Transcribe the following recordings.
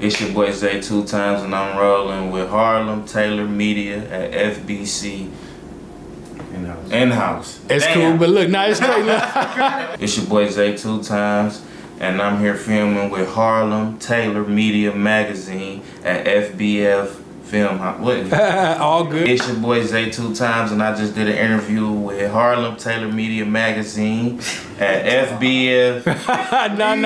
It's your boy Zay 2x's, and I'm rolling with Harlem Taylor Media at FBC in-house. It's cool, but look, now it's straight. It's your boy Zay 2x's, and I'm here filming with Harlem Taylor Media Magazine at FBF Film. What? All good. It's your boy Zay 2x's, and I just did an interview with Harlem Taylor Media Magazine at FBF. Nah. And then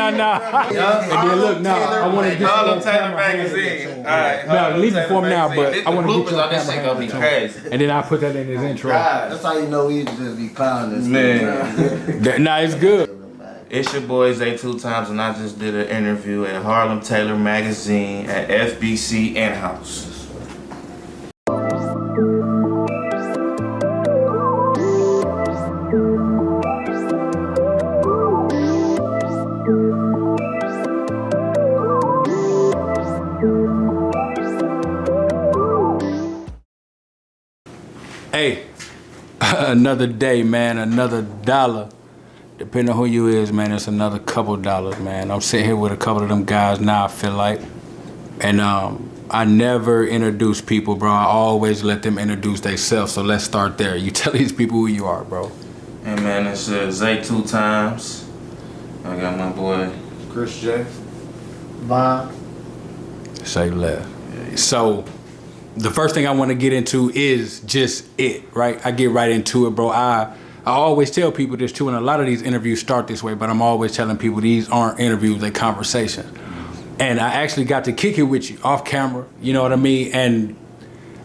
look, now I want to get Harlem Taylor Magazine. All right. No, leave it for him now, but I want to get you on this shit gonna be crazy. And then I'll put that in his intro. That's how you know we just be clowning. Man. Nah, it's good. It's your boy Zay 2x's, and I just did an interview at Harlem Taylor Magazine at FBC in-house. Hey, another day, man, another dollar. Depending on who you is, man, it's another couple dollars, man. I'm sitting here with a couple of them guys now, I feel like. And I never introduce people, bro. I always let them introduce themselves. So let's start there. You tell these people who you are, bro. Hey, man, it's Zay 2x's. I got my boy Chris J. Bob. Say left. So the first thing I want to get into is just it, right? I get right into it, bro. I always tell people this too, and a lot of these interviews start this way, but I'm always telling people these aren't interviews, they're conversations. And I actually got to kick it with you off camera, you know what I mean? And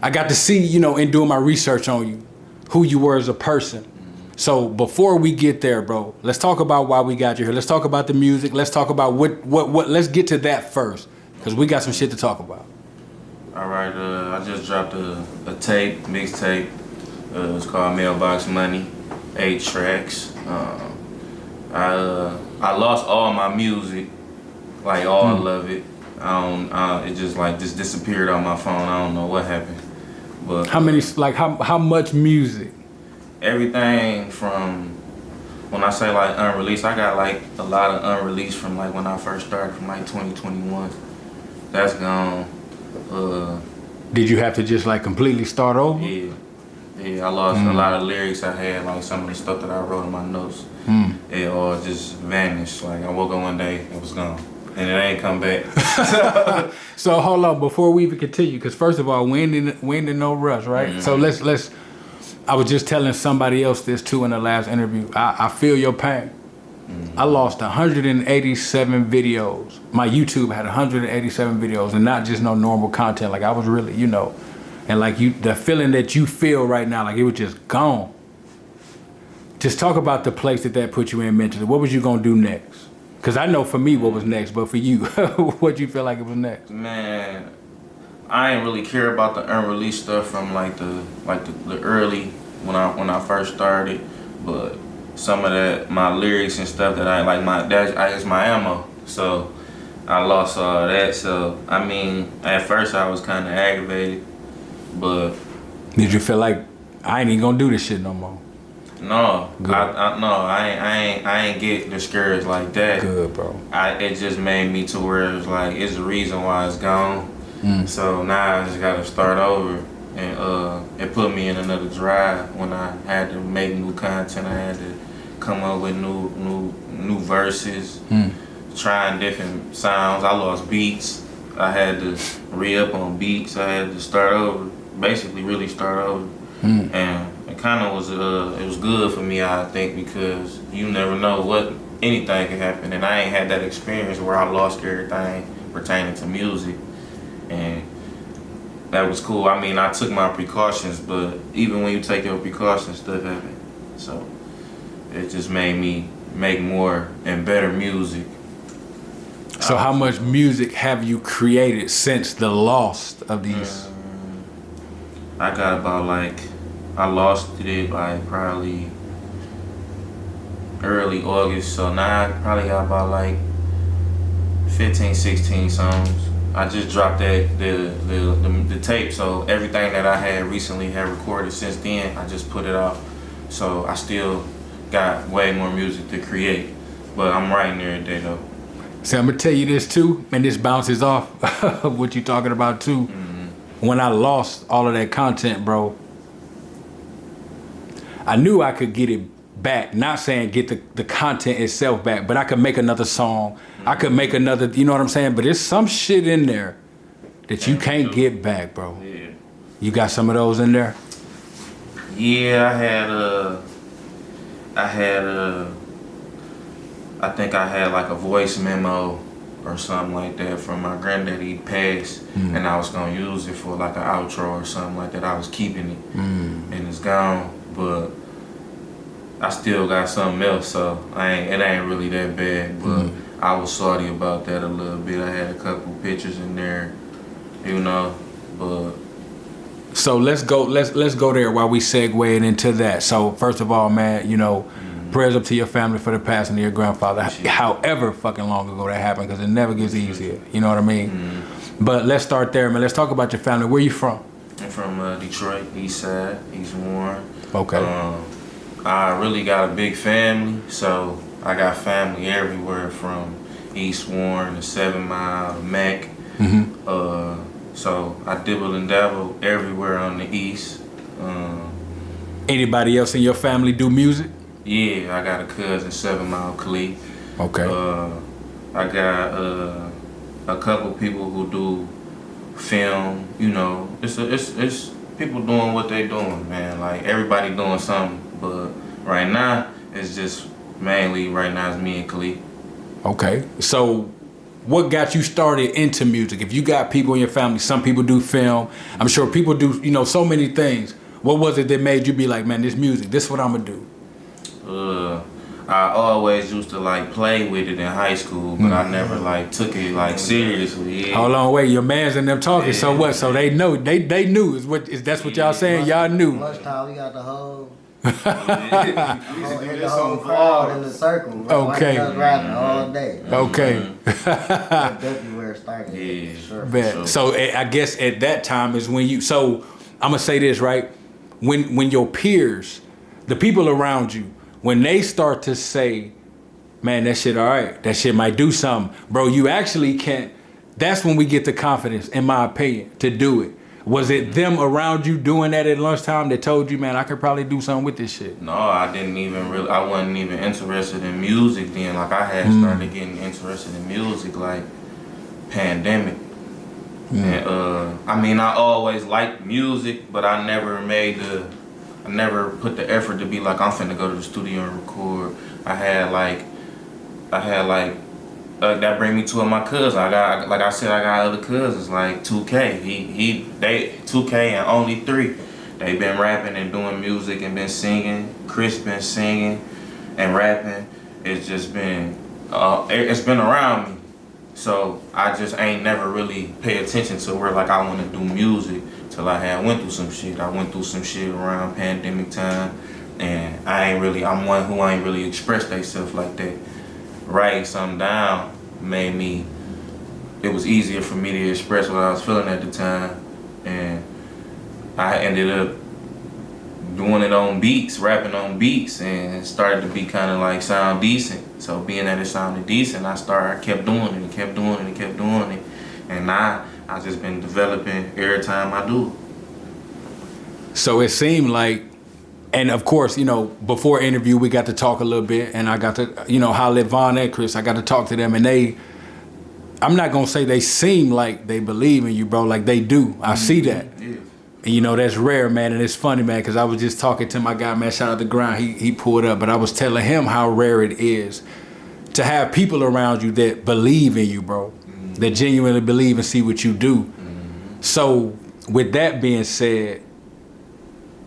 I got to see, you know, in doing my research on you, who you were as a person. So before we get there, bro, let's talk about why we got you here. Let's talk about the music. Let's talk about what let's get to that first, because we got some shit to talk about. All right, I just dropped a mixtape. It's called Mailbox Money, 8 tracks. I lost all my music, like all of it. It just disappeared on my phone. I don't know what happened. But how many? Like how much music? Everything from, when I say like unreleased, I got like a lot of unreleased from like when I first started, from like 2021. That's gone. Did you have to just like completely start over? Yeah, I lost a lot of lyrics I had, like some of the stuff that I wrote in my notes. It all just vanished. Like I woke up one day, it was gone, and it ain't come back. So hold on, before we even continue, because first of all, we ain't in no rush, right? So let's. I was just telling somebody else this too in the last interview. I feel your pain. I lost 187 videos. My YouTube had 187 videos, and not just no normal content. Like I was really, you know, and like the feeling that you feel right now, like it was just gone. Just talk about the place that put you in mentally. What was you gonna do next? Because I know for me what was next, but for you, what you feel like it was next? Man, I ain't really care about the unreleased stuff from like the early when I first started, but some of that, my lyrics and stuff that I like, that's my ammo. So I lost all that. So I mean, at first I was kind of aggravated, but did you feel like I ain't even gonna do this shit no more? No, Good. I ain't get discouraged like that. Good, bro. It just made me to where it's like it's the reason why it's gone. So now I just gotta start over, and it put me in another drive when I had to make new content. I had to come up with new verses, trying different sounds. I lost beats. I had to re-up on beats. I had to start over, basically really start over. And it kind of was it was good for me, I think, because you never know what anything can happen, and I ain't had that experience where I lost everything pertaining to music. And that was cool. I mean, I took my precautions, but even when you take your precautions, stuff happens. So it just made me make more and better music. So how much music have you created since the loss of these? I got about I lost it by probably early August. So now I probably got about 15, 16 songs. I just dropped the tape, so everything that I had recently recorded since then, I just put it out. So I still got way more music to create, but I'm writing every day though. See, I'm gonna tell you this too, and this bounces off of what you talking about too. When I lost all of that content, bro, I knew I could get it back. Not saying get the content itself back, but I could make another song. I could make another, you know what I'm saying? But there's some shit in there that you can't get back, bro. Yeah. You got some of those in there? Yeah, I think I had like a voice memo or something like that from my granddaddy. He passed, and I was gonna use it for like an outro or something like that. I was keeping it, and it's gone, but I still got something else, so it ain't really that bad. But I was salty about that a little bit. I had a couple pictures in there, you know, but. So let's go there while we segueing into that. So first of all, man, you know, prayers up to your family for the passing of your grandfather. However fucking long ago that happened, because it never gets easier. You know what I mean? But let's start there, man. Let's talk about your family. Where you from? I'm from Detroit, East Side, East Warren. Okay. I really got a big family, so I got family everywhere from East Warren to 7 Mile, Mac. So I dibble and dabble everywhere on the East. Anybody else in your family do music? Yeah, I got a cousin, 7 Mile Klee. Okay. I got a couple people who do film. You know, it's people doing what they doing, man. Like everybody doing something, but right now it's just mainly right now it's me and Klee. Okay. So what got you started into music? If you got people in your family, some people do film. I'm sure people do, you know, so many things. What was it that made you be like, man, this music, this is what I'm gonna do? I always used to like play with it in high school, but I never like took it like seriously. Yeah. Hold on, wait, your mans and them talking. Yeah. So what? So they know, they knew that's what y'all saying? Y'all knew. Lunchtime, we got the whole. We the whole crowd in the circle. Bro. Okay. Us rapping all day. Okay. That's definitely where it started. Yeah. Sure. So I guess at that time is when you. So I'm gonna say this, right? When your peers, the people around you, when they start to say, man, that shit all right, that shit might do something, bro, you actually can't. That's when we get the confidence, in my opinion, to do it. Was it them around you doing that at lunchtime that told you, man, I could probably do something with this shit? No, I wasn't even interested in music then. Like I had started getting interested in music like pandemic. And I mean, I always liked music, but I never put the effort to be like, I'm finna go to the studio and record. I had like that bring me to my cousin. I got other cousins like 2K. They 2K and only 3. They been rapping and doing music and been singing. Chris been singing and rapping. It's just been it's been around me. So I just ain't never really pay attention to where like I want to do music till I went through some shit. I went through some shit around pandemic time, and I'm one who ain't really expressed themselves like that. Writing something down it was easier for me to express what I was feeling at the time, and I ended up doing it on beats, rapping on beats, and it started to be kind of like sound decent. So being that it sounded decent, I kept doing it and kept doing it and kept doing it, and now I just been developing every time I do. So it seemed like, and of course, you know, before interview, we got to talk a little bit, and I got to, you know, holler at Von and Chris. I got to talk to them, and I'm not going to say they seem like they believe in you, bro, like they do. I see that. Yeah. And, you know, that's rare, man, and it's funny, man, because I was just talking to my guy, man, shout out to Grind. He pulled up, but I was telling him how rare it is to have people around you that believe in you, bro, that genuinely believe and see what you do. So with that being said,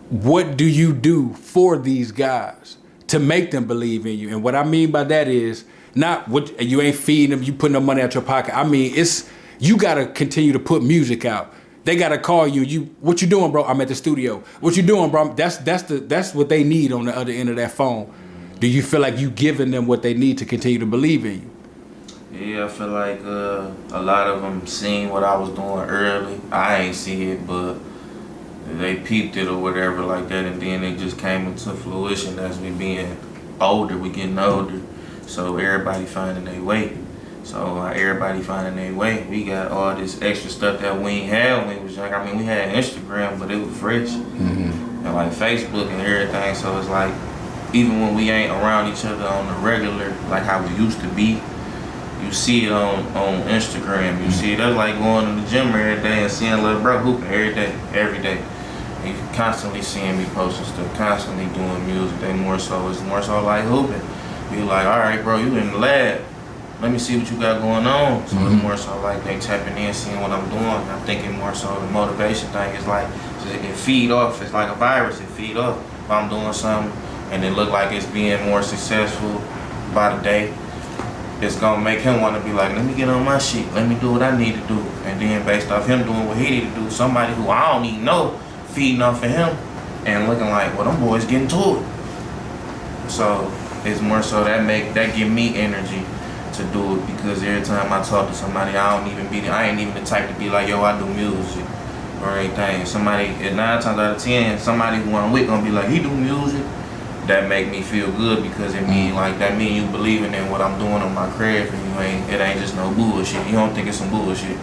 what do you do for these guys to make them believe in you? And what I mean by that is not what you ain't feeding them, you putting no money out your pocket. I mean, it's you gotta continue to put music out. They gotta call you. What you doing, bro? I'm at the studio. What you doing, bro? That's what they need on the other end of that phone. Do you feel like you giving them what they need to continue to believe in you? Yeah, I feel like a lot of them seen what I was doing early. I ain't see it, but they peeped it or whatever like that, and then it just came into fruition as we being older, we getting older. So everybody finding their way. So everybody finding their way. We got all this extra stuff that we ain't had when we was young. I mean, we had Instagram, but it was fresh. And like Facebook and everything. So it's like, even when we ain't around each other on the regular, like how we used to be, you see it on Instagram. You see it. That's like going to the gym every day and seeing little bro hooping every day. And you constantly seeing me posting stuff, constantly doing music. It's more so like hooping. You like, all right, bro, you in the lab. Let me see what you got going on. So it's more so like they tapping in, seeing what I'm doing. I'm thinking more so the motivation thing is like, so it can feed off. It's like a virus, it feed off. If I'm doing something and it look like it's being more successful by the day, it's gonna make him wanna be like, let me get on my shit, let me do what I need to do. And then based off him doing what he need to do, somebody who I don't even know feeding off of him and looking like, well, them boys getting to it. So it's more so that give me energy to do it, because every time I talk to somebody, I ain't even the type to be like, yo, I do music or anything. Somebody, 9 times out of 10, somebody who I'm with gonna be like, he do music. That make me feel good, because it mean you believing in what I'm doing on my craft, and it ain't just no bullshit. You don't think it's some bullshit.